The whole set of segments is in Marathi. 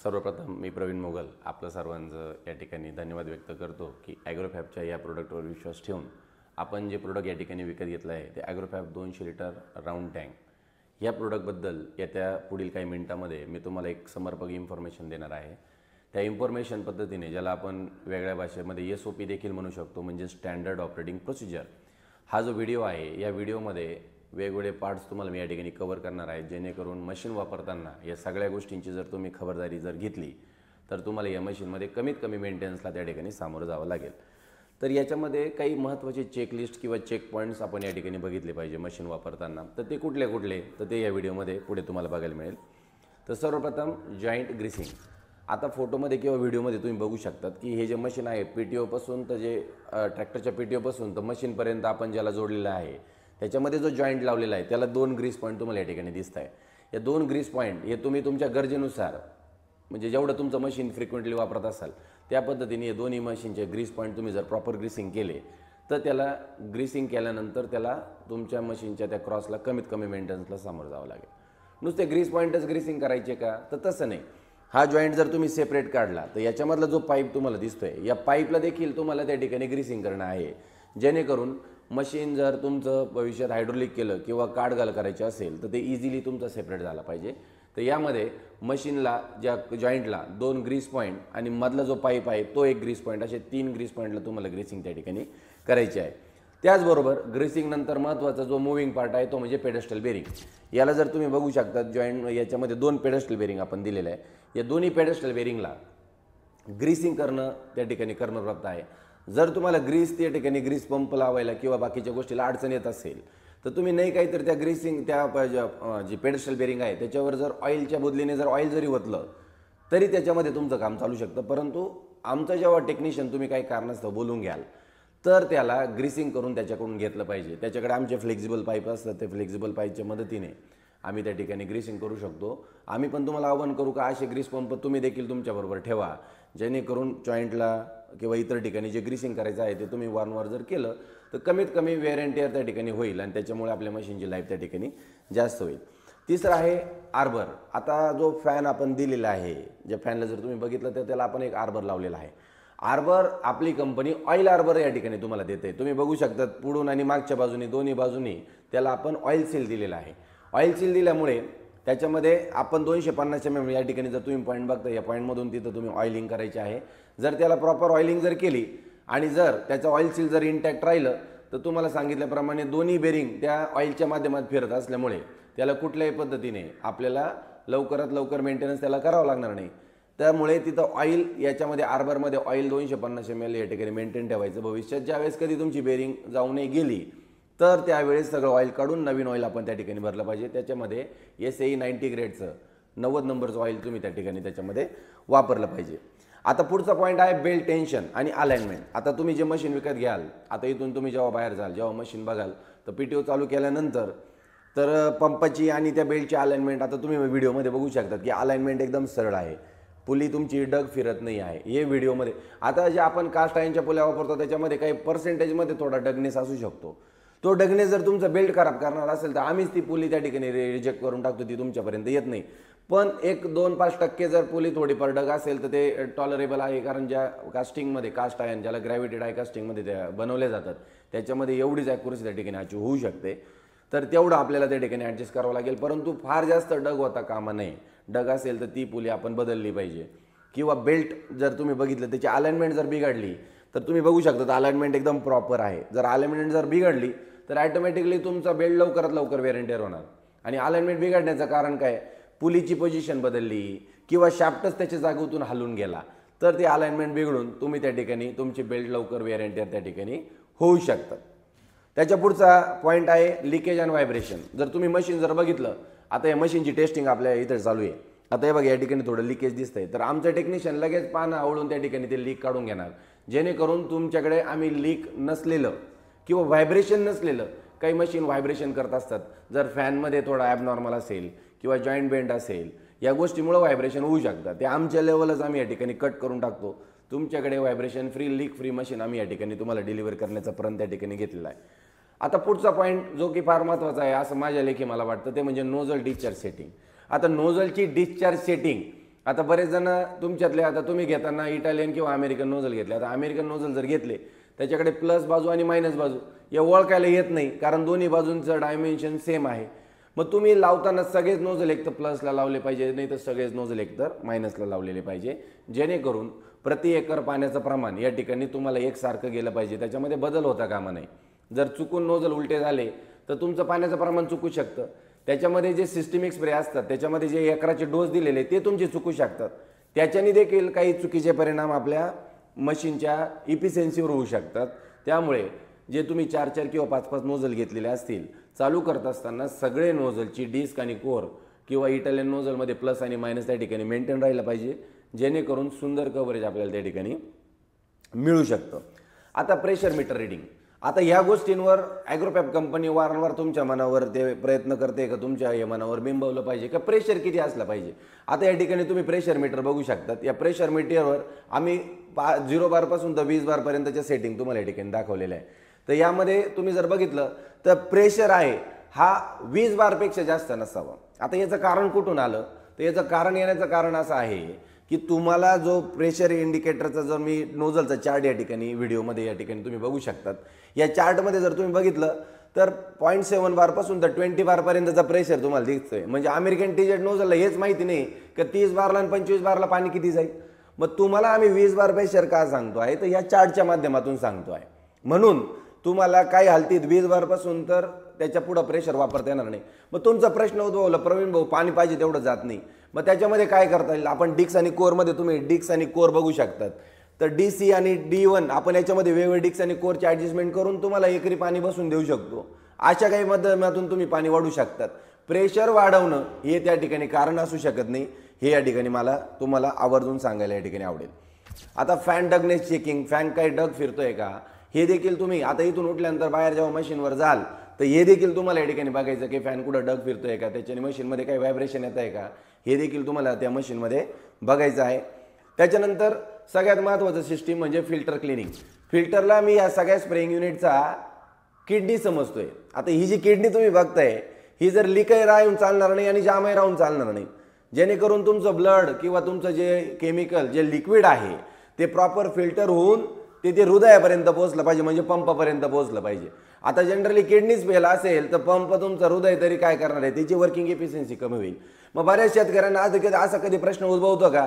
सर्वप्रथम मी प्रवीण मोगल आपलं सर्वांचं या ठिकाणी धन्यवाद व्यक्त करतो की ॲग्रोफॅबच्या या प्रोडक्टवर विश्वास ठेवून आपण जे प्रोडक्ट या ठिकाणी विकत घेतलं आहे ते ॲग्रोफॅब 200 लिटर राऊंड टँक या प्रोडक्टबद्दल येत्या पुढील काही मिनिटांमध्ये मी तुम्हाला एक समर्पक इन्फॉर्मेशन देणार आहे। त्या इन्फॉर्मेशन पद्धतीने ज्याला आपण वेगळ्या भाषेमध्ये SOP देखील म्हणू शकतो, म्हणजे स्टँडर्ड ऑपरेटिंग प्रोसिजर, हा जो व्हिडिओ आहे या व्हिडिओमध्ये वेगवेगळे पार्ट्स तुम्हाला मी या ठिकाणी कव्हर करणार आहे, जेणेकरून मशीन वापरताना या सगळ्या गोष्टींची जर तुम्ही खबरदारी जर घेतली तर तुम्हाला या मशीनमध्ये कमीत कमी मेंटेनन्सला त्या ठिकाणी सामोरं जावं लागेल। तर याच्यामध्ये काही महत्त्वाचे चेकलिस्ट किंवा चेक पॉईंट्स आपण या ठिकाणी बघितले पाहिजे मशीन वापरताना। तर ते कुठले कुठले तर ते या व्हिडिओमध्ये पुढे तुम्हाला बघायला मिळेल। तर सर्वप्रथम जॉईंट ग्रीसिंग। आता फोटोमध्ये किंवा व्हिडिओमध्ये तुम्ही बघू शकतात की हे जे मशीन आहे PTO पासून तर जे ट्रॅक्टरच्या PTO पासून तर मशीनपर्यंत आपण ज्याला जोडलेलं आहे त्याच्यामध्ये जो जॉईंट लावलेला आहे त्याला 2 ग्रीस पॉईंट तुम्हाला या ठिकाणी दिसत आहे। या 2 ग्रीस पॉईंट हे तुम्ही तुमच्या गरजेनुसार, म्हणजे जेवढं तुमचं मशीन फ्रिक्वेंटली वापरत असाल त्या पद्धतीने हे दोन्ही मशीनचे ग्रीस पॉईंट तुम्ही जर प्रॉपर ग्रीसिंग केले तर त्याला ग्रीसिंग केल्यानंतर त्याला तुमच्या मशीनच्या त्या क्रॉसला कमीत कमी मेंटेनन्सला सामोरं जावं लागेल। नुसते ग्रीस पॉईंटच ग्रीसिंग करायचे का तर तसं नाही। हा जॉईंट जर तुम्ही सेपरेट काढला तर याच्यामधला जो पाईप तुम्हाला दिसतोय या पाईपला देखील तुम्हाला त्या ठिकाणी ग्रीसिंग करणं आहे, जेणेकरून मशीन जर तुमचं भविष्यात हायड्रोलिक केलं किंवा काढघाल करायची असेल तर ते इझिली तुमचं सेपरेट झालं पाहिजे। तर यामध्ये मशीनला ज्या जॉईंटला 2 ग्रीस पॉईंट आणि मधला जो पाईप आहे तो 1 ग्रीस पॉईंट, असे 3 ग्रीस पॉईंटला तुम्हाला ग्रीसिंग त्या ठिकाणी करायची आहे। त्याचबरोबर ग्रीसिंग नंतर महत्त्वाचा जो मूव्हिंग पार्ट आहे तो म्हणजे पेडस्टल बेरिंग। याला जर तुम्ही बघू शकता जॉईंट याच्यामध्ये 2 पेडस्टल बेरिंग आपण दिलेलं आहे। या दोन्ही पेडस्टल बेरिंगला ग्रीसिंग करणं त्या ठिकाणी कर्मरत आहे। जर तुम्हाला ग्रीस त्या ठिकाणी ग्रीस पंप लावायला किंवा बाकीच्या गोष्टीला अडचण येत असेल तर तुम्ही नाही काहीतरी त्या ग्रीसिंग त्या जी पेडस्टल बेरिंग आहे त्याच्यावर जर ऑइलच्या बदलीने जर ऑइल जरी ओतलं तरी त्याच्यामध्ये तुमचं काम चालू शकतं। परंतु आमचा जेव्हा टेक्निशियन तुम्ही काही कारणास्तव बोलून घ्याल तर त्याला ग्रीसिंग करून त्याच्याकडून घेतलं पाहिजे। त्याच्याकडे आमचे फ्लेक्झिबल पाईप असतात, ते फ्लेक्झिबल पाईपच्या मदतीने आम्ही त्या ठिकाणी ग्रीसिंग करू शकतो। आम्ही पण तुम्हाला आवाहन करू का असे ग्रीस पंप तुम्ही देखील तुमच्याबरोबर ठेवा, जेणेकरून जॉईंटला किंवा इतर ठिकाणी जे ग्रीसिंग करायचं आहे ते तुम्ही वारंवार जर केलं तर कमीत कमी वेअर अँड टेअर त्या ठिकाणी होईल आणि त्याच्यामुळे आपल्या मशीनची लाईफ त्या ठिकाणी जास्त होईल। तिसरं आहे आर्बर। आता जो फॅन आपण दिलेला आहे, ज्या फॅनला जर तुम्ही बघितलं तर त्याला आपण एक आर्बर लावलेला आहे। आर्बर आपली कंपनी ऑइल आर्बर या ठिकाणी तुम्हाला देते। तुम्ही बघू शकता पुढून आणि मागच्या बाजूनी दोन्ही बाजूनी त्याला आपण ऑइल सील दिलेला आहे। ऑइल सील दिल्यामुळे त्याच्यामध्ये आपण 250 mm या ठिकाणी जर तुम्ही पॉईंट बघता या पॉईंटमधून तिथं तुम्ही ऑइलिंग करायची आहे। जर त्याला प्रॉपर ऑइलिंग जर केली आणि जर त्याचं ऑइल सील जर इंटॅक्ट राहिलं तर तुम्हाला सांगितल्याप्रमाणे दोन्ही बेरिंग त्या ऑइलच्या माध्यमात फिरत असल्यामुळे त्याला कुठल्याही पद्धतीने आपल्याला लवकरात लवकर मेंटेनन्स त्याला करावं लागणार नाही। त्यामुळे तिथं ऑइल याच्यामध्ये आर्बरमध्ये ऑइल 250 ml या ठिकाणी मेंटेन ठेवायचं। भविष्यात ज्यावेळेस कधी तुमची बेरिंग जाऊ नाही गेली तर त्यावेळेस सगळं ऑइल काढून नवीन ऑइल आपण त्या ठिकाणी भरलं पाहिजे। त्याच्यामध्ये SAE 90 ग्रेडचं 90 नंबरचं ऑइल तुम्ही त्या ठिकाणी त्याच्यामध्ये वापरलं पाहिजे। आता पुढचा पॉईंट आहे बेल्ट टेन्शन आणि अलाइनमेंट। आता तुम्ही जे मशीन विकत घ्याल, आता इथून तुम्ही जेव्हा बाहेर जाल, जेव्हा मशीन बघाल तर PTO चालू केल्यानंतर तर पंपाची आणि त्या बेल्टची अलाइनमेंट आता तुम्ही व्हिडिओमध्ये बघू शकतात की अलाइनमेंट एकदम सरळ आहे, पुली तुमची डग फिरत नाही आहे। हे व्हिडिओमध्ये आता जे आपण कास्ट आयर्नच्या पुल्या वापरतो त्याच्यामध्ये काही पर्सेंटेजमध्ये थोडा डगनेस असू शकतो। तो डगनेस जर तुमचं बेल्ट खराब करणार असेल तर आम्हीच ती पुली त्या ठिकाणी रिजेक्ट करून टाकतो, ती तुमच्यापर्यंत येत नाही। पण 1-2-5% जर पुली थोडीफार डग असेल तर ते टॉलरेबल आहे, कारण ज्या कास्टिंगमध्ये कास्ट आयर्न ज्याला ग्रॅव्हिटी डाय कास्टिंगमध्ये त्या बनवले जातात त्याच्यामध्ये एवढीच ॲक्युरसी त्या ठिकाणी अचीव होऊ शकते। तर तेवढं आपल्याला त्या ठिकाणी ॲडजस्ट करावं लागेल, परंतु फार जास्त डग होता कामा नये। डग असेल तर ती पुली आपण बदलली पाहिजे। किंवा बेल्ट जर तुम्ही बघितलं त्याची अलाइनमेंट जर बिघडली तर तुम्ही बघू शकता अलाइनमेंट एकदम प्रॉपर आहे। जर अलाइनमेंट जर बिघडली तर ॲटोमॅटिकली तुमचा बेल्ट लवकरात लवकर वेअर अँड टेअर होणार। आणि अलाइनमेंट बिघडण्याचं कारण काय, पुलीची पोझिशन बदलली किंवा शाफ्टच त्याच्या जागेतून हलून गेला तर ते अलाइनमेंट बिघडून तुम्ही त्या ठिकाणी तुमची बेल्ट लवकर वेअर अँड टेअर त्या ठिकाणी होऊ शकतात। त्याच्या पुढचा पॉईंट आहे लिकेज अँड व्हायब्रेशन। जर तुम्ही मशीन जर बघितलं, आता या मशीनची टेस्टिंग आपल्या इथे चालू आहे। आता हे बघा या ठिकाणी थोडं लिकेज दिसतंय तर आमचं टेक्निशियन लगेच पानं आवळून त्या ठिकाणी ते लीक काढून घेणार, जेणेकरून तुमच्याकडे आम्ही लीक नसलेलं किंवा व्हायब्रेशन नसलेलं, काही मशीन व्हायब्रेशन करत असतात, जर फॅनमध्ये थोडा ॲबनॉर्मल असेल किंवा जॉईंट बेंड असेल या गोष्टीमुळे व्हायब्रेशन होऊ शकतात। ते आमच्या लेवलच आम्ही या ठिकाणी कट करून टाकतो। तुमच्याकडे vibration free leak free machine आम्ही या ठिकाणी तुम्हाला डिलिव्हर करण्याचा प्रण त्या ठिकाणी घेतलेला आहे। आता पुढचा पॉईंट जो की फार महत्त्वाचा आहे असं माझ्या लेखी मला वाटतं ते म्हणजे नोझल डिस्चार्ज सेटिंग। आता नोझलची डिस्चार्ज सेटिंग आता बरेच जण तुमच्यातले, आता तुम्ही घेताना इटालियन किंवा अमेरिकन नोझल घेतले, आता अमेरिकन नोझल जर घेतले त्याच्याकडे प्लस बाजू आणि मायनस बाजू या ओळखायला येत नाही, कारण दोन्ही बाजूंचं डायमेन्शन सेम आहे. मग तुम्ही लावताना सगळेच नोझल एक तर प्लसला लावले पाहिजे, नाही तर सगळेच नोझल एक तर मायनसला लावलेले पाहिजे, जेणेकरून प्रति एकर पाण्याचं प्रमाण या ठिकाणी तुम्हाला एकसारखं गेलं पाहिजे, त्याच्यामध्ये बदल होता कामा नाही. जर चुकून नोझल उलटे झाले तर तुमचं पाण्याचं प्रमाण चुकू शकतं. त्याच्यामध्ये जे सिस्टमिक स्प्रे असतात त्याच्यामध्ये जे एकराचे डोस दिलेले ते तुमचे चुकू शकतात. त्याच्याने देखील काही चुकीचे परिणाम आपल्या मशीनच्या इफिशियन्सीवर होऊ शकतात. त्यामुळे जे तुम्ही 4-4 किंवा 5-5 नोझल घेतलेले असतील, चालू करत असताना सगळे नोझलची डिस्क आणि कोर किंवा इटालियन नोझलमध्ये प्लस आणि मायनस त्या ठिकाणी मेंटेन राहिलं पाहिजे, जेणेकरून सुंदर कव्हरेज आपल्याला त्या ठिकाणी मिळू शकतं. आता प्रेशर मीटर रिडिंग, आता ह्या गोष्टींवर ॲग्रोफॅब कंपनी वारंवार तुमच्या मनावर ते प्रयत्न करते का तुमच्या हे मनावर बिंबवलं पाहिजे का प्रेशर किती असलं पाहिजे. आता या ठिकाणी तुम्ही प्रेशर मीटर बघू शकतात. या प्रेशर मीटरवर आम्ही 0 बारपासून तर 20 बारपर्यंतच्या सेटिंग तुम्हाला या ठिकाणी दाखवलेलं आहे. तर यामध्ये तुम्ही जर बघितलं तर प्रेशर आहे हा 20 बारपेक्षा जास्त नसावा. आता याचं कारण कुठून आलं, तर याचं कारण येण्याचं कारण असं आहे की तुम्हाला जो प्रेशर इंडिकेटरचा जर मी नोझलचा चार्ट या ठिकाणी व्हिडिओमध्ये या ठिकाणी तुम्ही बघू शकतात, या चार्टमध्ये जर तुम्ही बघितलं तर 0.7 बारपासून तर 20 बारपर्यंतचा प्रेशर तुम्हाला दिसतोय. म्हणजे अमेरिकन टीजेट नोझलला हेच माहिती नाही की 30 बारला आणि 25 बारला पाणी किती जाईल. मग तुम्हाला आम्ही 20 बार प्रेशर का सांगतो आहे, तर या चार्टच्या माध्यमातून सांगतो आहे. म्हणून तुम्हाला काही हालतीत 20 बारपासून तर त्याच्या पुढं प्रेशर वापरता येणार नाही. मग तुमचा प्रश्न उद्भवला, प्रवीण भाऊ पाणी पाहिजे तेवढं जात नाही, मग त्याच्यामध्ये काय करता येईल. आपण डिक्स आणि कोरमध्ये तुम्ही डिक्स आणि कोर बघू शकतात. तर DC आणि D1 आपण याच्यामध्ये वेगवेगळे डिक्स आणि कोरची ॲडजस्टमेंट करून तुम्हाला एकरी पाणी बसून देऊ शकतो. अशा काही माध्यमातून तुम्ही पाणी वाढवू शकतात. प्रेशर वाढवणं हे त्या ठिकाणी कारण असू शकत नाही, हे या ठिकाणी मला तुम्हाला आवर्जून सांगायला या ठिकाणी आवडेल. आता फॅन डगनेस चेकिंग, फॅन काही डग फिरतोय का हे देखील तुम्ही आता इथून उठल्यानंतर बाहेर जेव्हा मशीनवर जाल तर हे देखील तुम्हाला या ठिकाणी बघायचं की फॅन कुठं डग फिरतोय का, त्याच्याने मशीनमध्ये काही व्हायब्रेशन येत आहे का, हे देखील तुम्हाला त्या मशीनमध्ये बघायचं आहे. त्याच्यानंतर सगळ्यात महत्त्वाचं सिस्टीम म्हणजे फिल्टर क्लिनिंग. फिल्टरला मी या सगळ्या स्प्रेइंग युनिटचा किडनी समजतोय. आता ही जी किडनी तुम्ही बघताय ही जर लिकही राहून चालणार नाही आणि जामही राहून चालणार नाही, जेणेकरून तुमचं ब्लड किंवा तुमचं जे केमिकल जे लिक्विड आहे ते प्रॉपर फिल्टर होऊन ते हृदयापर्यंत पोहोचलं पाहिजे, म्हणजे पंपापर्यंत पोहोचलं पाहिजे. आता जनरली किडनीच फेल असेल तर पंप तुमचा हृदय तरी काय करणार आहे, त्याची वर्किंग एफिशियन्सी कमी होईल. मग बऱ्याच शेतकऱ्यांना असा कधी प्रश्न उद्भवतो का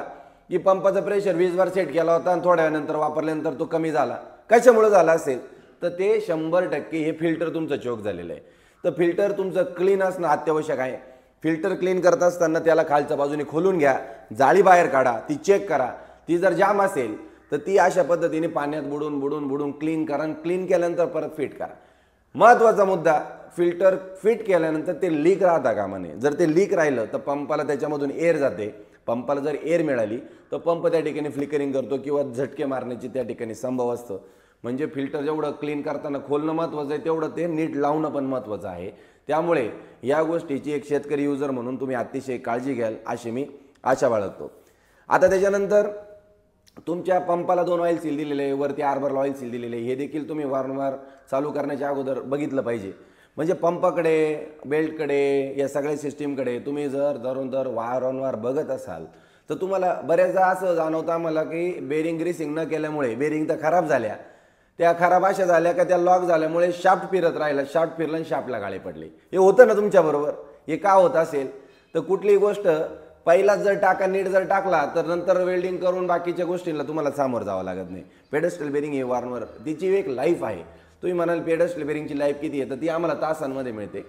की पंपाचा प्रेशर 20 बार सेट केला होता आणि थोड्या वेळानंतर वापरल्यानंतर तो कमी झाला, कशामुळे झाला असेल, तर ते 100% हे फिल्टर तुमचं चोक झालेलं आहे. तर फिल्टर तुमचं क्लीन असणं अत्यावश्यक आहे. फिल्टर क्लीन करत असताना त्याला खालच्या बाजूने खोलून घ्या, जाळी बाहेर काढा, ती चेक करा. ती जर जाम असेल तर ती अशा पद्धतीने पाण्यात बुडून बुडून बुडून क्लीन करा. क्लीन केल्यानंतर परत फिट करा. महत्त्वाचा मुद्दा, फिल्टर फिट केल्यानंतर ते लीक राहता कामा नये. जर ते लीक राहिलं तर पंपाला त्याच्यामधून एअर जाते. पंपाला जर एअर मिळाली तर पंप त्या ठिकाणी फ्लिकरिंग करतो किंवा झटके मारण्याची त्या ठिकाणी संभव असतं. म्हणजे फिल्टर जेवढं क्लीन करताना खोलणं महत्त्वाचं आहे तेवढं ते नीट लावणं पण महत्त्वाचं आहे. त्यामुळे या गोष्टीची एक शेतकरी युजर म्हणून तुम्ही अतिशय काळजी घ्याल अशी मी आशा बाळगतो. आता त्याच्यानंतर तुमच्या पंपाला 2 ऑइल सील दिलेले आहे, वरती आर्बर ऑइल सील दिलेले आहे, हे देखील तुम्ही वारंवार चालू करण्याच्या अगोदर बघितलं पाहिजे. म्हणजे पंपाकडे, बेल्टकडे, या सगळ्या सिस्टीमकडे तुम्ही जर वारंवार बघत असाल तर तुम्हाला बऱ्याचदा असं जाणवतं आम्हाला की बेरिंग ग्रीसिंग न केल्यामुळे बेरिंग तर खराब झाल्या, त्या खराब अशा झाल्या का त्या लॉक झाल्यामुळे शाफ्ट फिरत राहिला, शाफ्ट फिरलं आणि शाफ्टला गाळे पडले. हे होतं ना तुमच्याबरोबर. हे का होत असेल, तर कुठलीही गोष्ट पहिलाच जर टाका नीट जर टाकला तर नंतर वेल्डिंग करून बाकीच्या गोष्टींना तुम्हाला सामोरं जावं लागत नाही. पेडस्टल बेरिंग हे वारंवार तिची एक लाईफ आहे. तुम्ही म्हणाल पेडस्टल बेरिंगची लाईफ किती आहे, तर ती आम्हाला तासांमध्ये मिळते.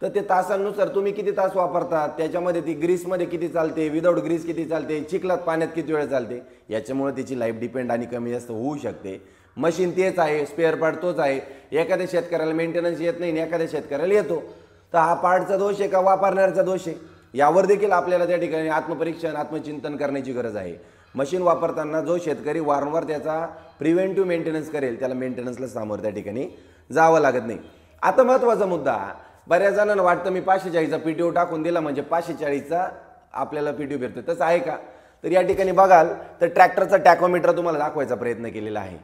तर ते तासांनुसार तुम्ही किती तास वापरतात, त्याच्यामध्ये ती ग्रीसमध्ये किती चालते, विदाऊट ग्रीस किती चालते, चिखलात पाण्यात किती वेळ चालते, याच्यामुळे तिची लाईफ डिपेंड आणि कमी जास्त होऊ शकते. मशीन तेच आहे, स्पेअर पार्ट तोच आहे. एखाद्या शेतकऱ्याला मेंटेनन्स येत नाही आणि एखाद्या शेतकऱ्याला येतो, तर हा पार्टचा दोष आहे का वापरणाऱ्याचा दोष आहे, यावर देखील आपल्याला त्या ठिकाणी आत्मपरीक्षण आत्मचिंतन करण्याची गरज आहे. मशीन वापरताना जो शेतकरी वारंवार त्याचा प्रिव्हेंटिव्ह मेंटेनन्स करेल त्याला मेंटेनन्सला सामोरं त्या ठिकाणी जावं लागत नाही. आता महत्त्वाचा मुद्दा, बऱ्याच जणांना वाटतं मी 540चा PTO टाकून दिला म्हणजे 540चा आपल्याला PTO भेटतो. तसं आहे का, तर या ठिकाणी बघाल तर ट्रॅक्टरचा टॅकोमीटर तुम्हाला दाखवायचा प्रयत्न केलेला आहे.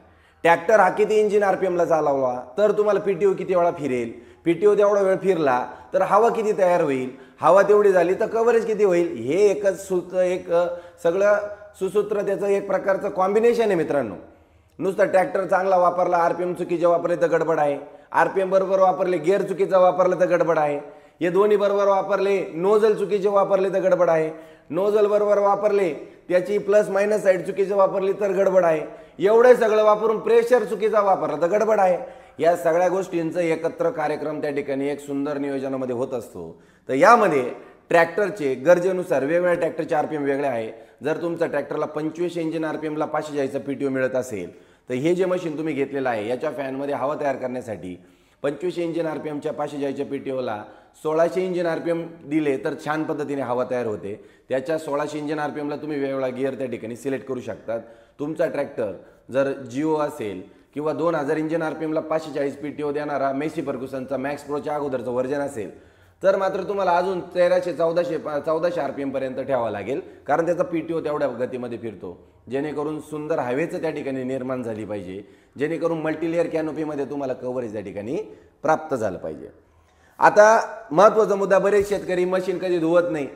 ट्रॅक्टर हा किती इंजिन RPMला चालवला तर तुम्हाला PTO किती वेळा फिरेल, PTO तेवढा वेळ फिरला तर हवा किती तयार होईल, हवा तेवढी झाली तर कव्हरेज किती होईल, हे एकच सूत्र, एक सगळं सुसूत्र, त्याचं एक प्रकारचं कॉम्बिनेशन आहे मित्रांनो. नुसतं ट्रॅक्टर चांगला वापरला, RPM चुकीचे वापरले तर गडबड आहे, RPM बरोबर वापरले, गिअर चुकीचा वापरला तर गडबड आहे, हे दोन्ही बरोबर वापरले, नोझल चुकीचे वापरले तर गडबड आहे, नोझल बरोबर वापरले, त्याची प्लस मायनस साईड चुकीचं वापरली तर गडबड आहे, एवढं सगळं वापरून प्रेशर चुकीचा वापरला तर गडबड आहे. या सगळ्या गोष्टींचं एकत्र कार्यक्रम त्या ठिकाणी एक सुंदर नियोजनामध्ये होत असतो. तर यामध्ये ट्रॅक्टरचे गरजेनुसार वेगवेगळ्या ट्रॅक्टरचे RPM वेगळे आहे. जर तुमचा ट्रॅक्टरला 25 इंजिन RPMला 500 जायचं PTO मिळत असेल तर हे जे मशीन तुम्ही घेतलेलं आहे याच्या फॅनमध्ये हवा तयार करण्यासाठी 25 इंजिन RPMच्या 500 जायच्या PTOला 1600 इंजिन RPM दिले तर छान पद्धतीने हवा तयार होते. त्याच्या 1600 इंजिन RPMला तुम्ही वेगवेगळा गिअर त्या ठिकाणी सिलेक्ट करू शकतात. तुमचा ट्रॅक्टर जर जिओ असेल किंवा 2000 इंजिन RPMला 540 PTO देणारा मेसी फर्ग्युसनचा मॅक्स प्रोच्या अगोदरचं व्हर्जन असेल तर मात्र तुम्हाला अजून 1300-1400 RPM पर्यंत ठेवावं लागेल, कारण त्याचा PTO तेवढ्या गतीमध्ये फिरतो, जेणेकरून सुंदर हवेचं त्या ठिकाणी निर्माण झाली पाहिजे, जेणेकरून मल्टीलेअर कॅनोपीमध्ये तुम्हाला कव्हरेज त्या ठिकाणी प्राप्त झालं पाहिजे. आता महत्त्वाचा मुद्दा, बरेच शेतकरी मशीन कधी धुवत नाही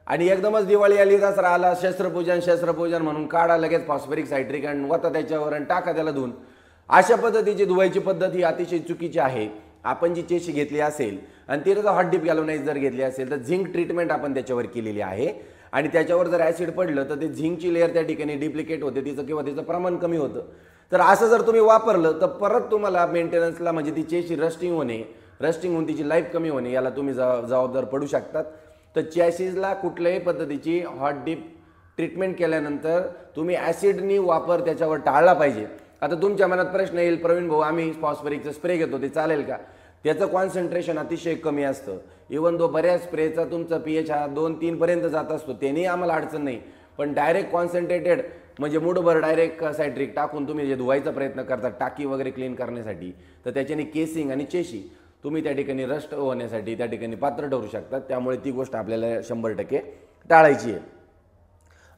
आणि एकदमच दिवाळी आली, दसरा आला, शस्त्रपूजन म्हणून काढा लगेच फॉस्फरिक सायट्रिक आणि वता त्याच्यावर आणि टाका त्याला धुवून. अशा पद्धतीची धुवायची पद्धत ही अतिशय चुकीची आहे. आपण जी चेशी घेतली असेल आणि तिला जर हॉट डीप गॅल्व्हनाइज जर घेतली असेल तर झिंक ट्रीटमेंट आपण त्याच्यावर केलेली आहे आणि त्याच्यावर जर ॲसिड पडलं तर ते झिंकची लेअर त्या ठिकाणी डिप्लिकेट होते तिचं किंवा तिचं प्रमाण कमी होतं. तर असं जर तुम्ही वापरलं तर परत तुम्हाला मेंटेनन्सला म्हणजे ती चेशी रस्टिंग होऊन तिची लाईफ कमी होणे याला तुम्ही जबाबदार पडू शकतात. तर चॅसिसला कुठल्याही पद्धतीची हॉट डीप ट्रीटमेंट केल्यानंतर तुम्ही ॲसिडनी वापर त्याच्यावर टाळला पाहिजे. आता तुमच्या मनात प्रश्न येईल, प्रवीण भाऊ आम्ही फॉस्फरिकचा स्प्रे घेतो ते चालेल का? त्याचं कॉन्सन्ट्रेशन अतिशय कमी असतं. इवन दो बऱ्याच स्प्रेचा तुमचा pH हा 2-3 पर्यंत जात असतो, त्यानेही आम्हाला अडचण नाही. पण डायरेक्ट कॉन्सन्ट्रेटेड म्हणजे मूडभर डायरेक्ट सायट्रिक टाकून तुम्ही जे धुवायचा प्रयत्न करता टाकी वगैरे क्लीन करण्यासाठी, तर त्याच्याने केसिंग आणि चेशी तुम्ही त्या ठिकाणी रस्ट होण्यासाठी त्या ठिकाणी पात्र ठरू शकतात. त्यामुळे ती गोष्ट आपल्याला 100% टाळायची आहे.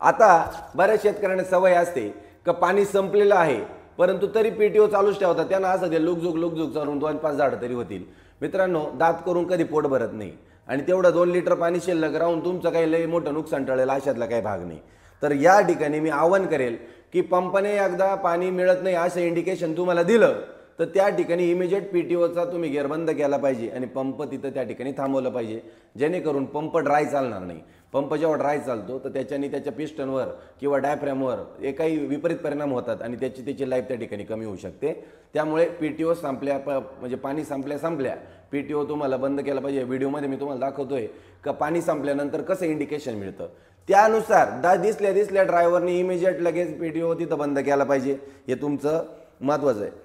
आता बऱ्याच शेतकऱ्यांना सवय असते का पाणी संपलेलं आहे परंतु तरी PTO चालूच ठेवतात. त्यांना असं ते लुकझुक चालून 2-5 झाडं तरी होतील. मित्रांनो, दात करून कधी पोट भरत नाही आणि तेवढं 2 लिटर पाणी शिल्लक राहून तुमचं काही लई मोठं नुकसान टळेल अशातला काही भाग नाही. तर या ठिकाणी मी आवाहन करेल की पंपाने एकदा पाणी मिळत नाही असं इंडिकेशन तुम्हाला दिलं तर त्या ठिकाणी इमिजिएट PTOचा तुम्ही गिअर बंद केला पाहिजे आणि पंप तिथं त्या ठिकाणी थांबवलं पाहिजे, जेणेकरून पंप ड्राय चालणार नाही. पंप जेव्हा ड्राय चालतो तर त्याच्याने त्याच्या पिस्टनवर किंवा डायफ्रॅमवर काही विपरीत परिणाम होतात आणि त्याची लाईफ त्या ठिकाणी कमी होऊ शकते. त्यामुळे PTO म्हणजे पाणी संपल्या PTO तुम्हाला बंद केला पाहिजे. व्हिडिओमध्ये मी तुम्हाला दाखवतोय का पाणी संपल्यानंतर कसं इंडिकेशन मिळतं, त्यानुसार दिसल्या ड्रायव्हरने इमिजिएट लगेच PTO तिथं बंद केला पाहिजे. हे तुमचं महत्त्वाचं आहे.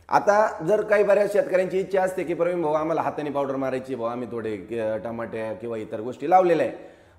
आता जर काही बऱ्याच शेतकऱ्यांची इच्छा असते की प्रवीण भाऊ आम्हाला हाताने पावडर मारायची, भाऊ आम्ही थोडे टमाटे किंवा इतर गोष्टी लावलेल्या आहे,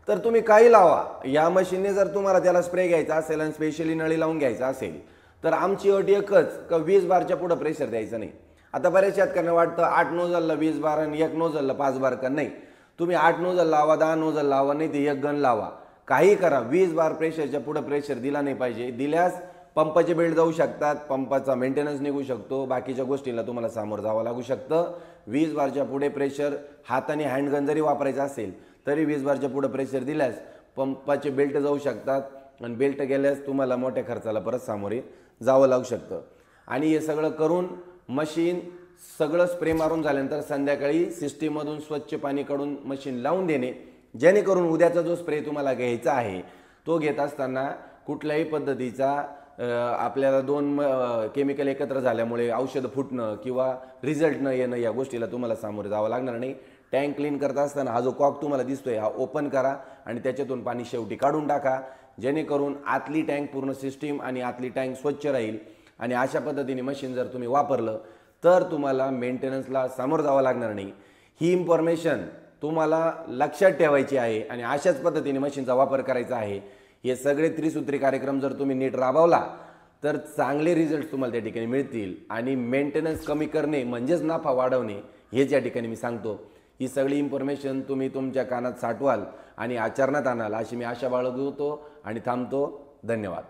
तर तुम्ही काही लावा. या मशीनने जर तुम्हाला त्याला स्प्रे घ्यायचा असेल आणि स्पेशली नळी लावून घ्यायचा असेल तर आमची अट एकच का 20 बारच्या पुढं प्रेशर द्यायचं नाही. आता बऱ्याच शेतकऱ्यांना वाटतं 8 नोझलला 20 बार आणि 1 नोझलला 5 बार का, नाही. तुम्ही 8 नोझल लावा, 10 नोझल लावा, नाही ते 1 गन लावा, काही करा. 20 बार प्रेशरच्या पुढं प्रेशर दिला नाही पाहिजे. दिल्यास पंपाचे बेल्ट जाऊ शकतात, पंपाचा मेंटेनन्स निघू शकतो, बाकीच्या गोष्टींना तुम्हाला सामोरं जावं लागू शकतं. 20 बारच्या पुढे प्रेशर हाताने हँडगन जरी वापरायचा असेल तरी 20 बारच्या पुढे प्रेशर दिल्यास पंपाचे बेल्ट जाऊ शकतात आणि बेल्ट गेल्यास तुम्हाला मोठ्या खर्चाला परत सामोरे जावं लागू शकतं. आणि हे सगळं करून मशीन सगळं स्प्रे मारून झाल्यानंतर संध्याकाळी सिस्टीममधून स्वच्छ पाणी काढून मशीन लावून देणे, जेणेकरून उद्याचा जो स्प्रे तुम्हाला घ्यायचा आहे तो घेत असताना कुठल्याही पद्धतीचा आपल्याला 2 केमिकल एकत्र झाल्यामुळे औषध फुटणं किंवा रिझल्ट न येणं या गोष्टीला तुम्हाला सामोरे जावं लागणार नाही. टँक क्लीन करत असताना हा जो कॉक तुम्हाला दिसतोय हा ओपन करा आणि त्याच्यातून पाणी शेवटी काढून टाका, जेणेकरून आतली टँक पूर्ण सिस्टीम आणि आतली टँक स्वच्छ राहील. आणि अशा पद्धतीने मशीन जर तुम्ही वापरलं तर तुम्हाला मेंटेनन्सला सामोरं जावं लागणार नाही. ही इन्फॉर्मेशन तुम्हाला लक्षात ठेवायची आहे आणि अशाच पद्धतीने मशीनचा वापर करायचा आहे. हे सगळे त्रिसूत्री कार्यक्रम जर तुम्ही नीट राबवला तर चांगले रिझल्ट तुम्हाला त्या ठिकाणी मिळतील. आणि मेंटेनन्स कमी करणे म्हणजेच नफा वाढवणे हेच या ठिकाणी मी सांगतो. ही सगळी इन्फॉर्मेशन तुम्ही तुमच्या कानात साठवाल आणि आचरणात आणाल अशी मी आशा बाळगतो आणि थांबतो. धन्यवाद.